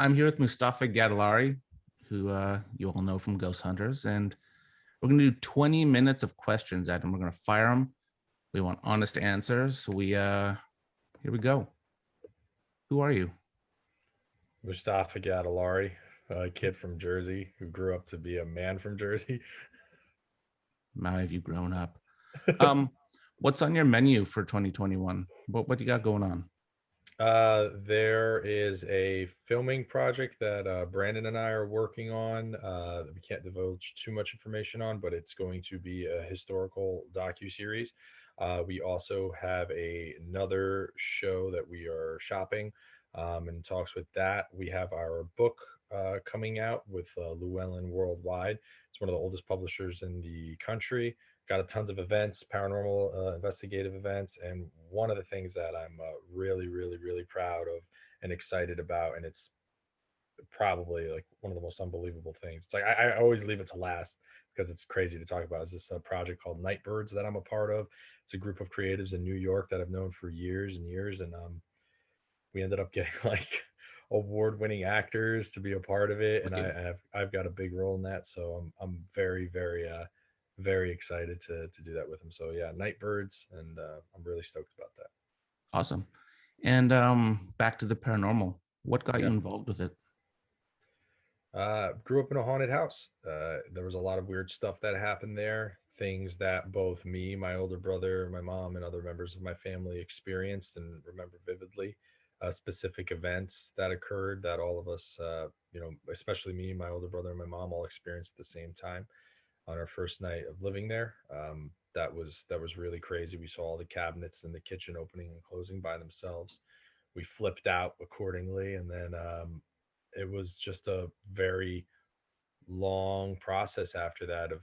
I'm here with Mustafa Gatollari, who you all know from Ghost Hunters, and we're going to do 20 minutes of questions at him. We're going to fire him. We want honest answers. So here we go. Who are you? Mustafa Gatollari, a kid from Jersey who grew up to be a man from Jersey. How have you grown up? Um, what's on your menu for 2021? What do you got going on? There is a filming project that Brandon and I are working on that we can't divulge too much information on, but it's going to be a historical docu-series. We also have another show that we are shopping in talks with that. We have our book coming out with Llewellyn Worldwide. It's one of the oldest publishers in the country. Got a tons of events, paranormal investigative events, and one of the things that I'm really proud of and excited about, and it's probably like one of the most unbelievable things. It's like I always leave it to last because it's crazy to talk about. Is this a project called Nightbirds that I'm a part of? It's a group of creatives in New York that I've known for years and years, and we ended up getting like award-winning actors to be a part of it, and Okay, I've got a big role in that. So I'm very excited to do that with him. So yeah, Nightbirds, and I'm really stoked about that. awesome. And back to the paranormal. What got you Yeah, involved with it? grew up in a haunted house. There was a lot of weird stuff that happened there. Things that both me, my older brother, my mom, and other members of my family experienced and remember vividly. Specific events that occurred that all of us, especially me, my older brother, and my mom, all experienced at the same time on our first night of living there. That was really crazy. We saw all the cabinets in the kitchen opening and closing by themselves. We flipped out accordingly, and then it was just a very long process after that of,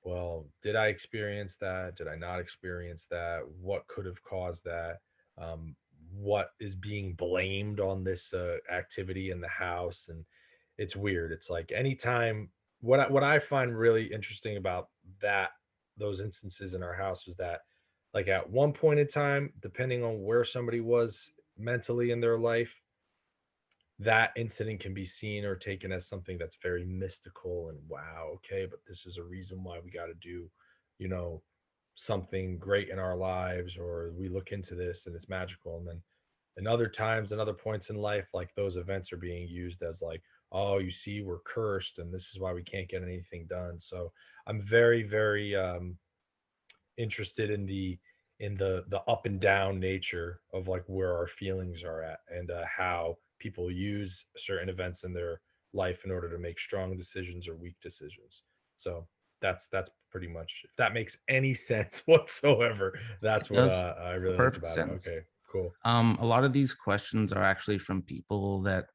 well, did I experience that? Did I not experience that? What could have caused that? Um, what is being blamed on this activity in the house? And it's weird. It's like anytime what I find really interesting about that those instances in our house was that, like, at one point in time, depending on where somebody was mentally in their life, that incident can be seen or taken as something that's very mystical and wow, okay, but this is a reason why we got to do, you know, something great in our lives, or we look into this and it's magical. And then in other times and other points in life, like, those events are being used as like, oh, you see, we're cursed and this is why we can't get anything done. So I'm very interested in the up and down nature of like where our feelings are at, and how people use certain events in their life in order to make strong decisions or weak decisions. So that's pretty much, if that makes any sense whatsoever, It that's what does I really like perfect about it. sense. Okay, cool. A lot of these questions are actually from people that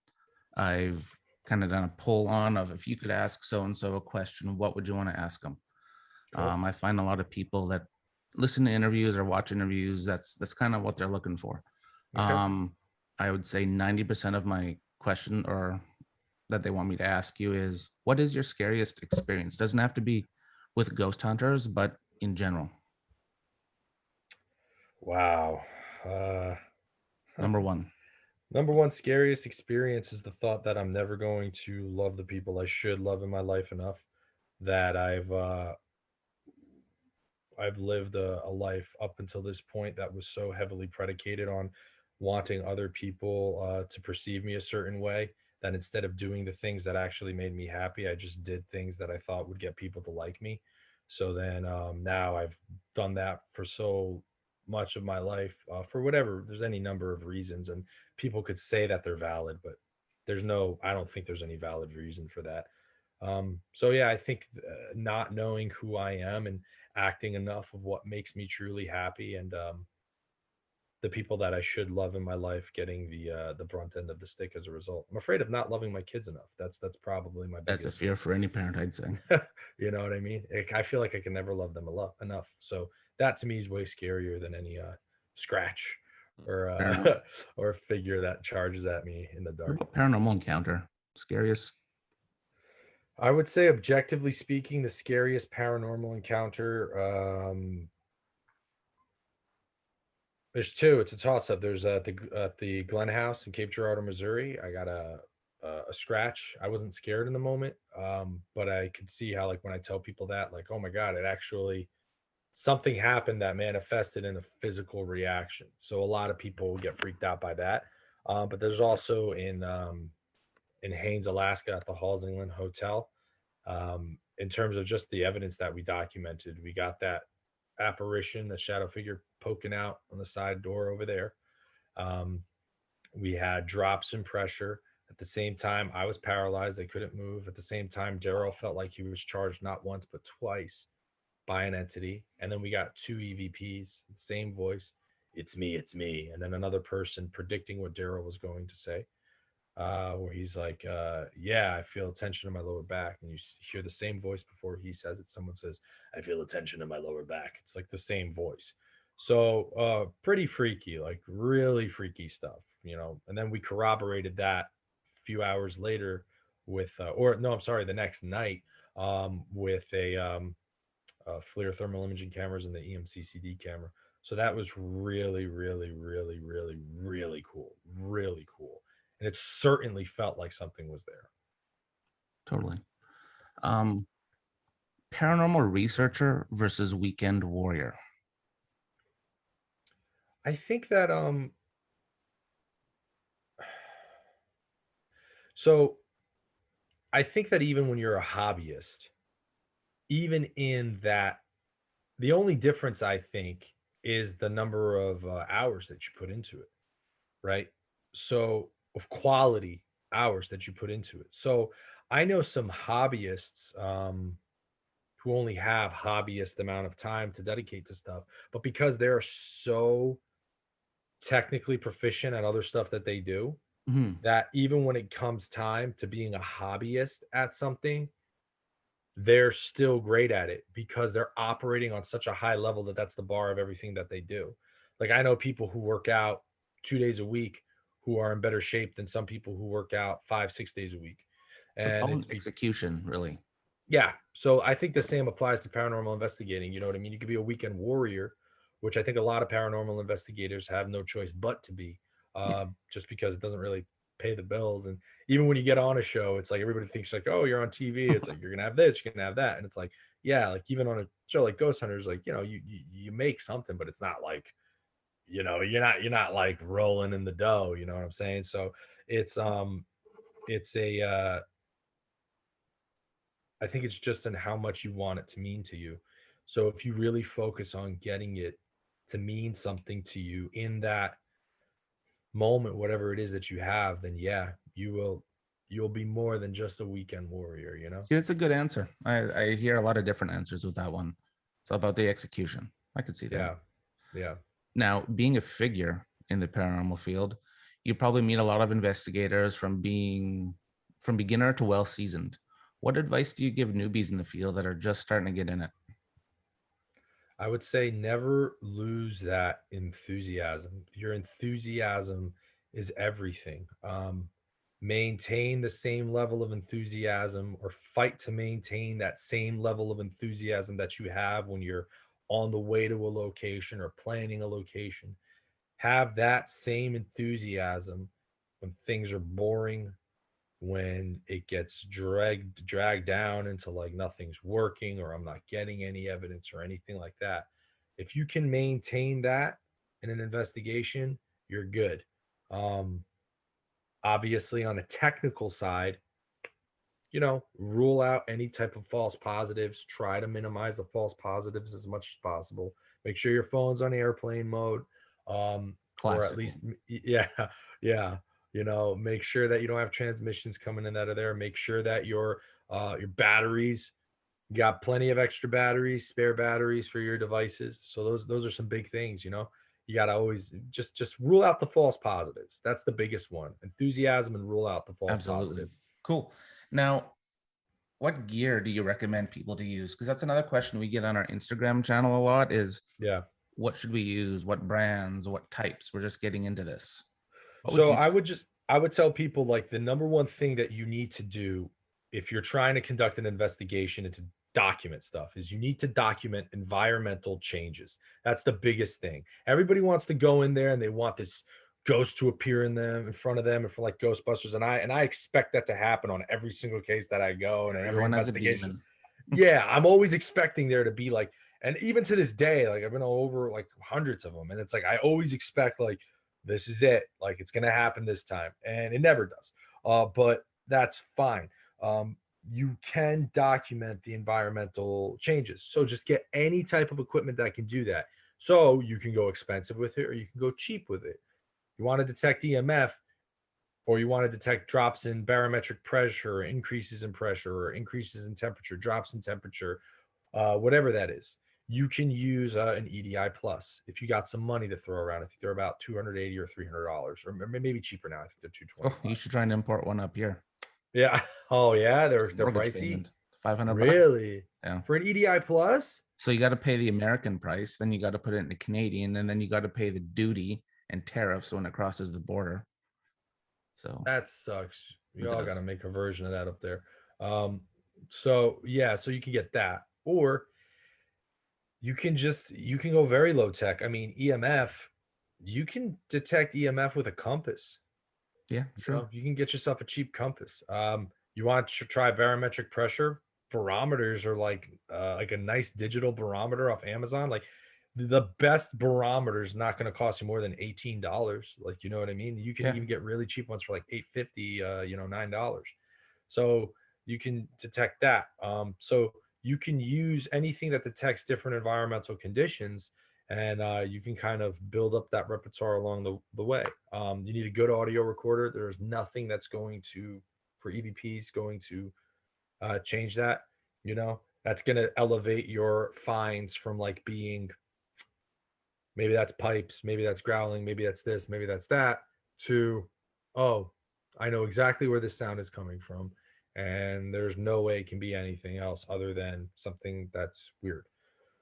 I've kind of done a poll on of if you could ask so and so a question, what would you want to ask them? Cool. I find a lot of people that listen to interviews or watch interviews, that's kind of what they're looking for. Okay. Um, I would say 90% of my question or that they want me to ask you is what is your scariest experience? Doesn't have to be with ghost hunters, but in general. Wow. uh Number one. Number one scariest experience is the thought that I'm never going to love the people I should love in my life enough, that I've lived a life up until this point that was so heavily predicated on wanting other people to perceive me a certain way, that instead of doing the things that actually made me happy, I just did things that I thought would get people to like me. So then now I've done that for so much of my life, for whatever, there's any number of reasons, and people could say that they're valid, but I don't think there's any valid reason for that. So yeah, I think not knowing who I am and acting enough of what makes me truly happy, and the people that I should love in my life getting the brunt end of the stick as a result. I'm afraid of not loving my kids enough. That's probably my That's a biggest. fear for any parent, I'd say. You know what I mean? I feel like I can never love them enough. So that to me is way scarier than any scratch or Fair enough. or figure that charges at me in the What dark. about paranormal encounter? Scariest? I would say, objectively speaking, the scariest paranormal encounter. There's two. It's a toss up. There's at the Glen House in Cape Girardeau, Missouri. I got a scratch. I wasn't scared in the moment, but I could see how, like, when I tell people that, like, oh my god, it actually something happened that manifested in a physical reaction. So a lot of people get freaked out by that. But there's also in Haines, Alaska, at the Halsingland Hotel. In terms of just the evidence that we documented, we got that apparition, the shadow figure poking out on the side door over there. Um, we had drops in pressure. At the same time, I was paralyzed. I couldn't move. At the same time, Daryl felt like he was charged not once, but twice by an entity. And then we got two EVPs, same voice. It's me, it's me. And then another person predicting what Daryl was going to say, where he's like, yeah, I feel tension in my lower back. And you hear the same voice before he says it. Someone says, I feel a tension in my lower back. It's like the same voice. So pretty freaky, like really freaky stuff, you know. And then we corroborated that a few hours later with, or no, I'm sorry, the next night with a FLIR thermal imaging cameras and the EMCCD camera. So that was really, really, really, really, really cool. Really cool. And it certainly felt like something was there. Totally. Um, Paranormal researcher versus weekend warrior. I think that so I think that even when you're a hobbyist, even in that, the only difference I think is the number of hours that you put into it, right? So, of quality hours that you put into it. So, I know some hobbyists who only have hobbyist amount of time to dedicate to stuff, but because they're so technically proficient at other stuff that they do, Mhm. that even when it comes time to being a hobbyist at something, they're still great at it because they're operating on such a high level that that's the bar of everything that they do. Like, I know people who work out 2 days a week who are in better shape than some people who work out 5, 6 days a week. So it's And all it's an execution, really. yeah. So I think the same applies to paranormal investigating. You know what I mean? You could be a weekend warrior, which I think a lot of paranormal investigators have no choice but to be, Yeah. just because it doesn't really pay the bills. And even when you get on a show, it's like everybody thinks like, oh, you're on TV. It's like you're gonna have this, you're gonna have that, and it's like, yeah, like even on a show like Ghost Hunters, like, you know, you make something, but it's not like, you know, you're not like rolling in the dough. You know what I'm saying? So it's it's a I think it's just in how much you want it to mean to you. So if you really focus on getting it to mean something to you in that moment, whatever it is that you have, then yeah, you'll be more than just a weekend warrior, you know? See, that's a good answer. I hear a lot of different answers with that one. It's all about the execution. I could see that. Yeah. Yeah. Now, being a figure in the paranormal field, you probably meet a lot of investigators from beginner to well seasoned. What advice do you give newbies in the field that are just starting to get in it? I would say never lose that enthusiasm. Your enthusiasm is everything. Maintain the same level of enthusiasm, or fight to maintain that same level of enthusiasm that you have when you're on the way to a location or planning a location. Have that same enthusiasm when things are boring, when it gets dragged down into like nothing's working or I'm not getting any evidence or anything like that. If you can maintain that in an investigation, you're good. Um, Obviously, on a technical side, you know, rule out any type of false positives. Try to minimize the false positives as much as possible. Make sure your phone's on airplane mode, or at Classic. least, yeah, yeah. You know, make sure that you don't have transmissions coming in out of there. Make sure that your batteries, you got plenty of extra batteries, spare batteries for your devices. So those are some big things. You know, you got to always just rule out the false positives. That's the biggest one. Enthusiasm, and rule out the false Absolutely. positives. Cool. Now, what gear do you recommend people to use? Because that's another question we get on our Instagram channel a lot is Yeah. what should we use? What brands? What types? We're just getting into this. What would So you I say? would just I would tell people, like, the number one thing that you need to do if you're trying to conduct an investigation and to document stuff is you need to document environmental changes. That's the biggest thing. Everybody wants to go in there and they want this ghosts to appear in front of them, and for like Ghostbusters, and I expect that to happen on every single case that I go and in every Everyone has a investigation. demon. Yeah, I'm always expecting there to be like, and even to this day, like I've been over like hundreds of them, and it's like I always expect like this is it, like it's gonna happen this time, and it never does. But that's fine. You can document the environmental changes, so just get any type of equipment that can do that. So you can go expensive with it, or you can go cheap with it. You want to detect EMF, or you want to detect drops in barometric pressure, or increases in pressure, or increases in temperature, drops in temperature, whatever that is. You can use an EDI plus if you got some money to throw around. If they're about $280 or $300, or maybe cheaper now. I think they're Oh, 225. you should try and import one up here. Yeah. Oh yeah, they're Mortgage pricey. payment, $500. Really? Yeah. For an EDI plus? So you got to pay the American price, then you got to put it into Canadian, and then you got to pay the duty and tariffs when it crosses the border. So That sucks. it You all got does. to make a version of that up there. So yeah, so you can get that, or you can go very low tech. I mean, EMF, you can detect EMF with a compass. Yeah, You true. know, you can get yourself a cheap compass. You want to try barometric pressure? Barometers are like a nice digital barometer off Amazon. Like the best barometer is not going to cost you more than $18. Like, you know what I mean? You can Yeah. even get really cheap ones for like 850, $9. So you can detect that. So you can use anything that detects different environmental conditions, and you can kind of build up that repertoire along the way. You need a good audio recorder. There's nothing that's going to, for EVPs, going to change that. That's going to elevate your finds from like being, maybe that's pipes, maybe that's growling, maybe that's this, maybe that's that, to, oh, I know exactly where this sound is coming from. And there's no way it can be anything else other than something that's weird.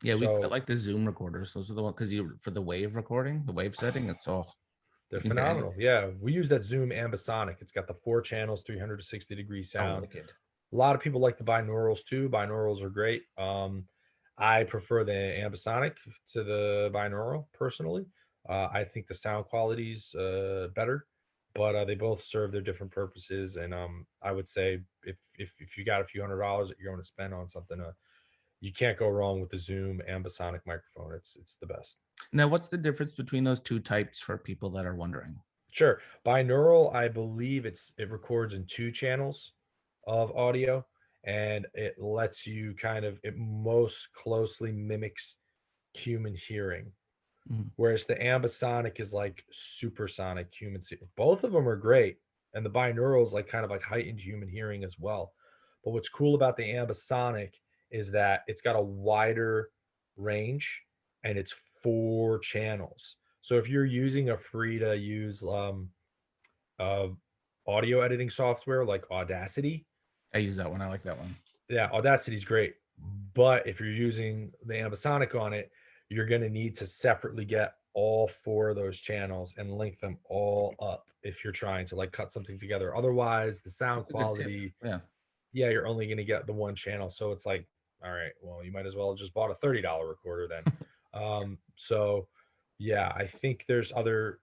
Yeah, I So like the Zoom recorders. Those are the ones because you for the wave recording, the wave setting. It's all they're you can hear phenomenal. anything. Yeah, we use that Zoom Ambisonic. It's got the 4 channels, 360-degree Oh, sound. wicked. A lot of people like the binaurals too. Binaurals are great. I prefer the Ambisonic to the binaural personally. I think the sound quality's better, but they both serve their different purposes. And I would say if you got a few $100s that you're going to spend on something, you can't go wrong with the Zoom Ambisonic microphone. It's the best. Now, what's the difference between those two types for people that are wondering? Sure. Binaural, I believe it records in 2 channels of audio, and it lets you it most closely mimics human hearing. Mhm. Whereas the ambisonic is like supersonic human. Both of them are great, and the binaural is like kind of like heightened human hearing as well. But what's cool about the ambisonic is that it's got a wider range, and it's 4 channels. So if you're using a free to use uh, audio editing software like Audacity, I use that one. I like that one. yeah, Audacity is great. But if you're using the ambisonic on it, you're going to need to separately get all 4 of those channels and link them all up if you're trying to like cut something together. Otherwise, the sound That's a good tip. quality, Yeah. yeah, you're only going to get the 1 channel. So it's like, all right, well, you might as well have just bought a $30 recorder then. So yeah, I think there's other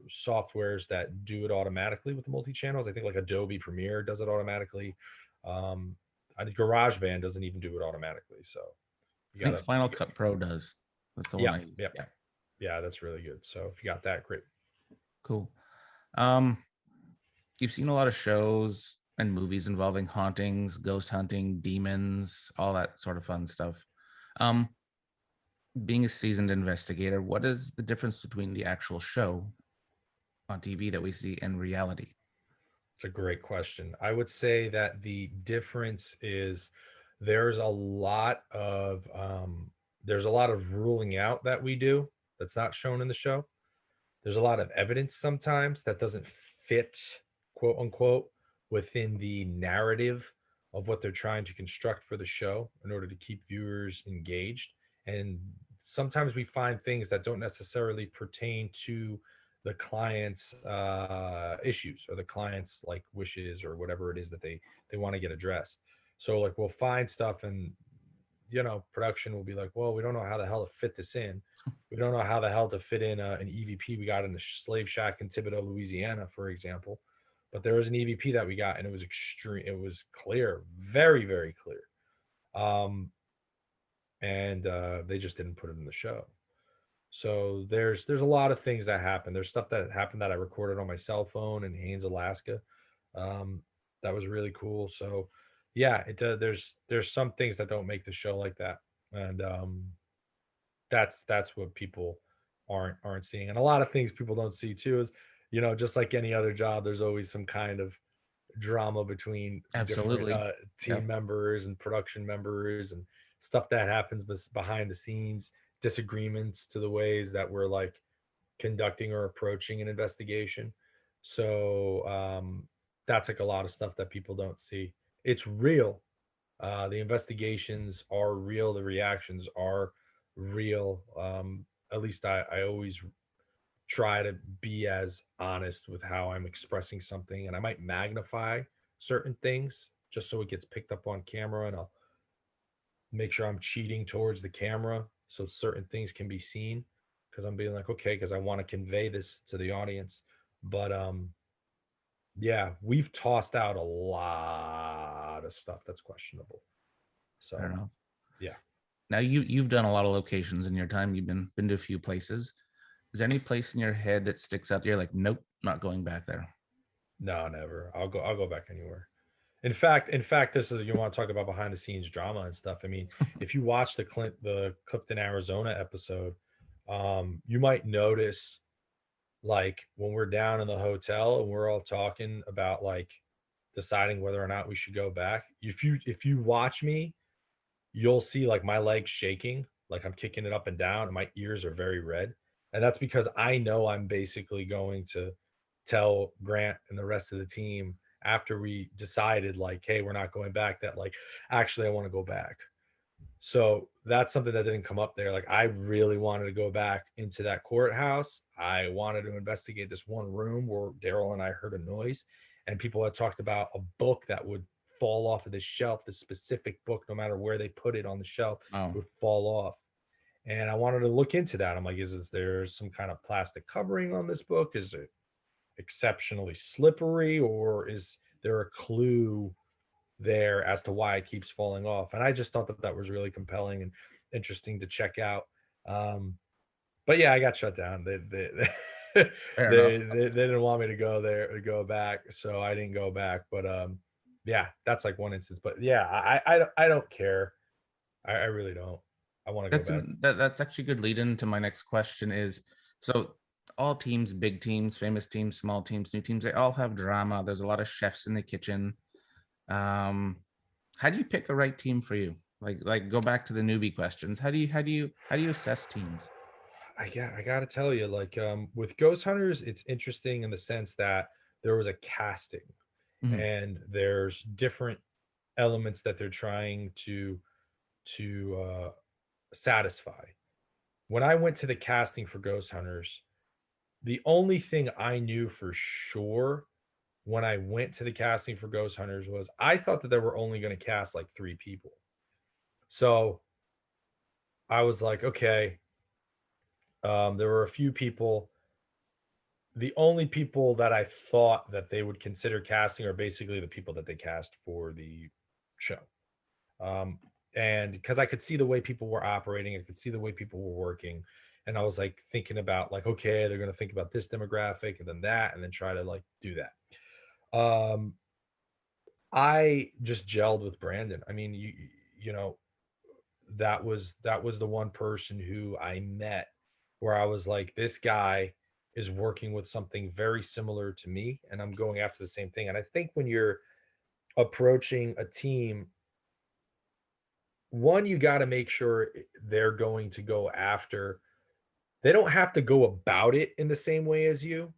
softwares that do it automatically with the multi-channels. I think like Adobe Premiere does it automatically. Um, I think GarageBand doesn't even do it automatically. So you I think gotta, Final Cut Pro does. That's the one yeah, I use. yeah, Yeah. yeah, that's really good. So if you got that, great. Cool. Um, you've seen a lot of shows and movies involving hauntings, ghost hunting, demons, all that sort of fun stuff. Um, being a seasoned investigator, what is the difference between the actual show on TV that we see and reality? It's a great question. I would say that the difference is there's a lot of ruling out that we do that's not shown in the show. There's a lot of evidence sometimes that doesn't fit, quote unquote, within the narrative of what they're trying to construct for the show in order to keep viewers engaged. And sometimes we find things that don't necessarily pertain to the client's issues or the client's like wishes or whatever it is that they want to get addressed. So like we'll find stuff, and production will be like, well, we don't know how the hell to fit this in. We don't know how the hell to fit in an EVP we got in the slave shack in Thibodaux, Louisiana, for example. But there was an EVP that we got, and it was extreme. It was clear, very, very clear. And they just didn't put it in the show. So there's a lot of things that happen. There's stuff that happened that I recorded on my cell phone in Haines, Alaska. That was really cool. So yeah, there's some things that don't make the show like that, and that's what people aren't seeing. And a lot of things people don't see too is, just like any other job, there's always some kind of drama between different Absolutely. team Yep. members and production members and stuff that happens behind the scenes, disagreements to the ways that we're like conducting or approaching an investigation. So that's like a lot of stuff that people don't see. It's real. The investigations are real. The reactions are real. At least I always try to be as honest with how I'm expressing something, and I might magnify certain things just so it gets picked up on camera, and I'll make sure I'm cheating towards the camera so certain things can be seen, because I'm being like, okay, because I want to convey this to the audience. But yeah, we've tossed out a lot of stuff that's questionable. I don't So know. yeah. Now you've done a lot of locations in your time. You've been to a few places. Is there any place in your head that sticks out? You're like, nope, not going back there. No, never. I'll go back anywhere. In fact, this is, you want to talk about behind the scenes drama and stuff. I mean, if you watch the Clifton, Arizona episode, you might notice, like, when we're down in the hotel and we're all talking about like deciding whether or not we should go back. If you watch me, you'll see like my legs shaking, like I'm kicking it up and down, and my ears are very red. And that's because I know I'm basically going to tell Grant and the rest of the team after we decided, like, hey, we're not going back, that like, actually, I want to go back. So that's something that didn't come up there. Like, I really wanted to go back into that courthouse. I wanted to investigate this one room where Daryl and I heard a noise, and people had talked about a book that would fall off of the shelf. This specific book, no matter where they put it on the shelf, Oh, would fall off. And I wanted to look into that. I'm like, is there some kind of plastic covering on this book? Is it exceptionally slippery, or is there a clue there as to why it keeps falling off? And I just thought that that was really compelling and interesting to check out. Um, but yeah, I got shut down. They fair enough. they didn't want me to go there, to go back, so I didn't go back. But yeah, that's like one instance. But yeah, I don't care. I really don't. I want to go back. That's actually a good lead into my next question is, so all teams, big teams, famous teams, small teams, new teams, they all have drama. There's a lot of chefs in the kitchen. How do you pick the right team for you? Like go back to the newbie questions. How do you assess teams? I gotta tell you, like, with Ghost Hunters, it's interesting in the sense that there was a casting, Mhm. and there's different elements that they're trying to satisfy. When I went to the casting for Ghost Hunters, the only thing I knew for sure when I went to the casting for Ghost Hunters was I thought that they were only going to cast like 3 people. So I was like, okay, there were a few people. The only people that I thought that they would consider casting are basically the people that they cast for the show. Um, and because I could see the way people were operating, I could see the way people were working, and I was like thinking about, like, okay, they're going to think about this demographic and then that, and then try to like do that. I just gelled with Brandon. I mean, you know, that was the one person who I met where I was like, this guy is working with something very similar to me, and I'm going after the same thing. And I think when you're approaching a team, one, you got to make sure they're going to go after, they don't have to go about it in the same way as you,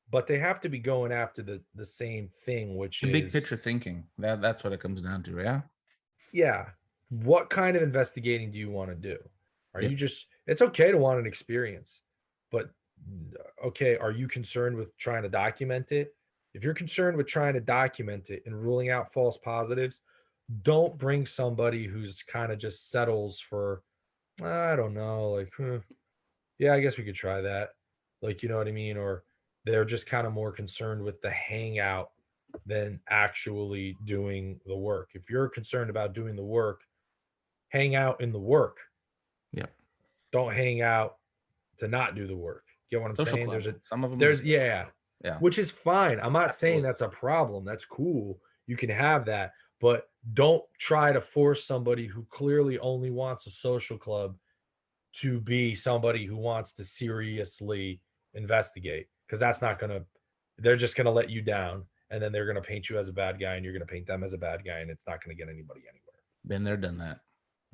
but they have to be going after the same thing, which The big is, picture thinking. That's what it comes down to, yeah. yeah, what kind of investigating do you want to do? Are you Yep. just, it's okay to want an experience, but okay, are you concerned with trying to document it? If you're concerned with trying to document it and ruling out false positives, don't bring somebody who's kind of just settles for I don't know, like, yeah, I guess we could try that. Like, you know what I mean? Or they're just kind of more concerned with the hangout than actually doing the work. If you're concerned about doing the work, hang out in the work. Yep. Don't hang out to not do the work. Get what I'm Social saying? club. There's a Some of them is a there's social yeah, club. Yeah. which is fine. I'm not saying Absolutely. that's a problem. That's cool. You can have that, but don't try to force somebody who clearly only wants a social club to be somebody who wants to seriously investigate, because that's not going to, they're just going to let you down, and then they're going to paint you as a bad guy and you're going to paint them as a bad guy, and it's not going to get anybody anywhere. Been there, done that.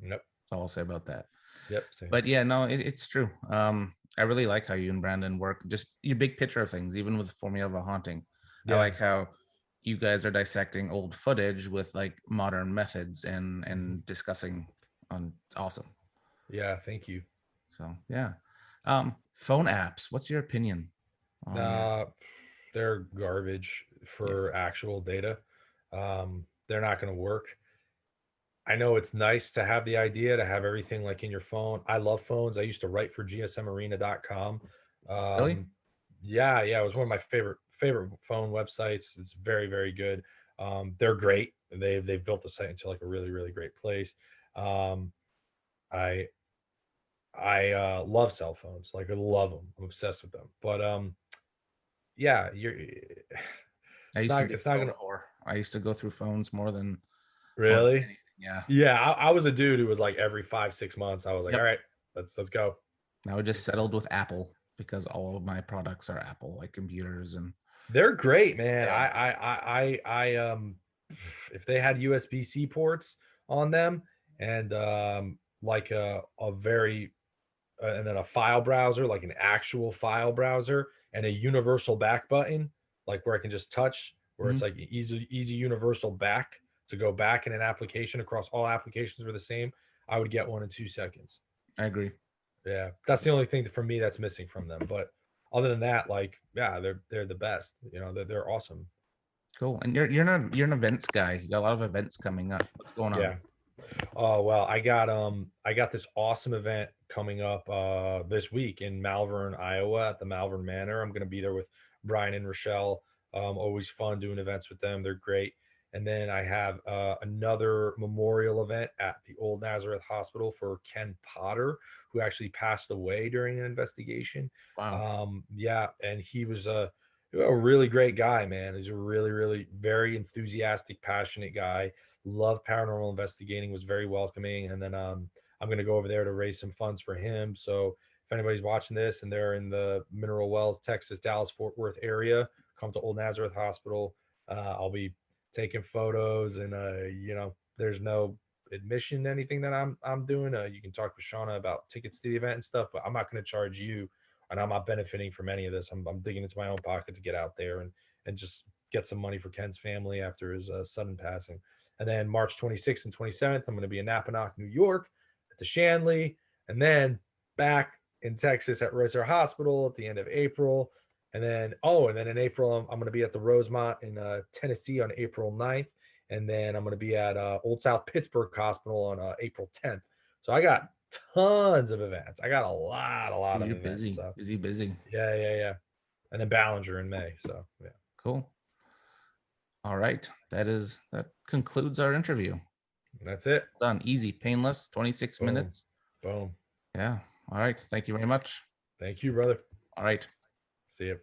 Yep. That's all I'll say about that. Yep. Same. But yeah, no, it's true. I really like how you and Brandon work, just your big picture of things, even with Formula of a Haunting. I Yeah. like how you guys are dissecting old footage with like modern methods and discussing on. It's awesome. Yeah. Thank you. So yeah. Phone apps. What's your opinion on your? Uh, they're garbage Yes. for actual data. They're not going to work. I know it's nice to have the idea to have everything like in your phone. I love phones. I used to write for gsmarena.com. Really? Yeah, yeah, it was one of my favorite phone websites. It's very, very good. They're great. They've built the site into like a really, really great place. Um, I love cell phones. Like I love them. I'm obsessed with them. But yeah, you're I used to be it's a not phone gonna whore. I used to go through phones more than really. anything. Yeah. Yeah, I was a dude who was like every 5 6 months. I was like, all Yep. right, let's go. Now I just settled with Apple because all of my products are Apple, like computers and They're great, man. yeah. If they had USB-C ports on them and like a very and then a file browser, like an actual file browser, and a universal back button, like where I can just touch, where it's Mhm. like easy universal back to go back in an application across all applications were the same. I would get one in 2 seconds. I agree. Yeah, that's the only thing for me that's missing from them. But other than that, like, yeah, they're the best. You know, they're awesome. Cool. And you're an events guy. You got a lot of events coming up. What's going on? Yeah. Oh well, I got this awesome event coming up this week in Malvern, Iowa at the Malvern Manor. I'm gonna be there with Brian and Rochelle. Always fun doing events with them. They're great. And then I have another memorial event at the Old Nazareth Hospital for Ken Potter, who actually passed away during an investigation. Wow. Yeah, and he was a really great guy, man. He's a really, really very enthusiastic, passionate guy. Loved paranormal investigating, was very welcoming. And then I'm going to go over there to raise some funds for him. So if anybody's watching this and they're in the Mineral Wells, Texas, Dallas, Fort Worth area, come to Old Nazareth Hospital. I'll be taking photos, and there's no admission anything that I'm doing. You can talk with Shauna about tickets to the event and stuff, but I'm not going to charge you, and I'm not benefiting from any of this. I'm digging into my own pocket to get out there and just get some money for Ken's family after his sudden passing. And then March 26th and 27th, I'm going to be in Napanoch, New York at the Shanley. And then back in Texas at Roser Hospital at the end of April. And then in April, I'm going to be at the Rosemont in Tennessee on April 9th. And then I'm going to be at Old South Pittsburgh Hospital on April 10th. So I got tons of events. I got a lot of You're events. busy. So Busy. yeah. And then Ballinger in May. So yeah. Cool. All right. That concludes our interview. That's it. Done. Easy, painless, 26 Boom. minutes. Boom. Yeah. All right. Thank you very much. Thank you, brother. All right. See you.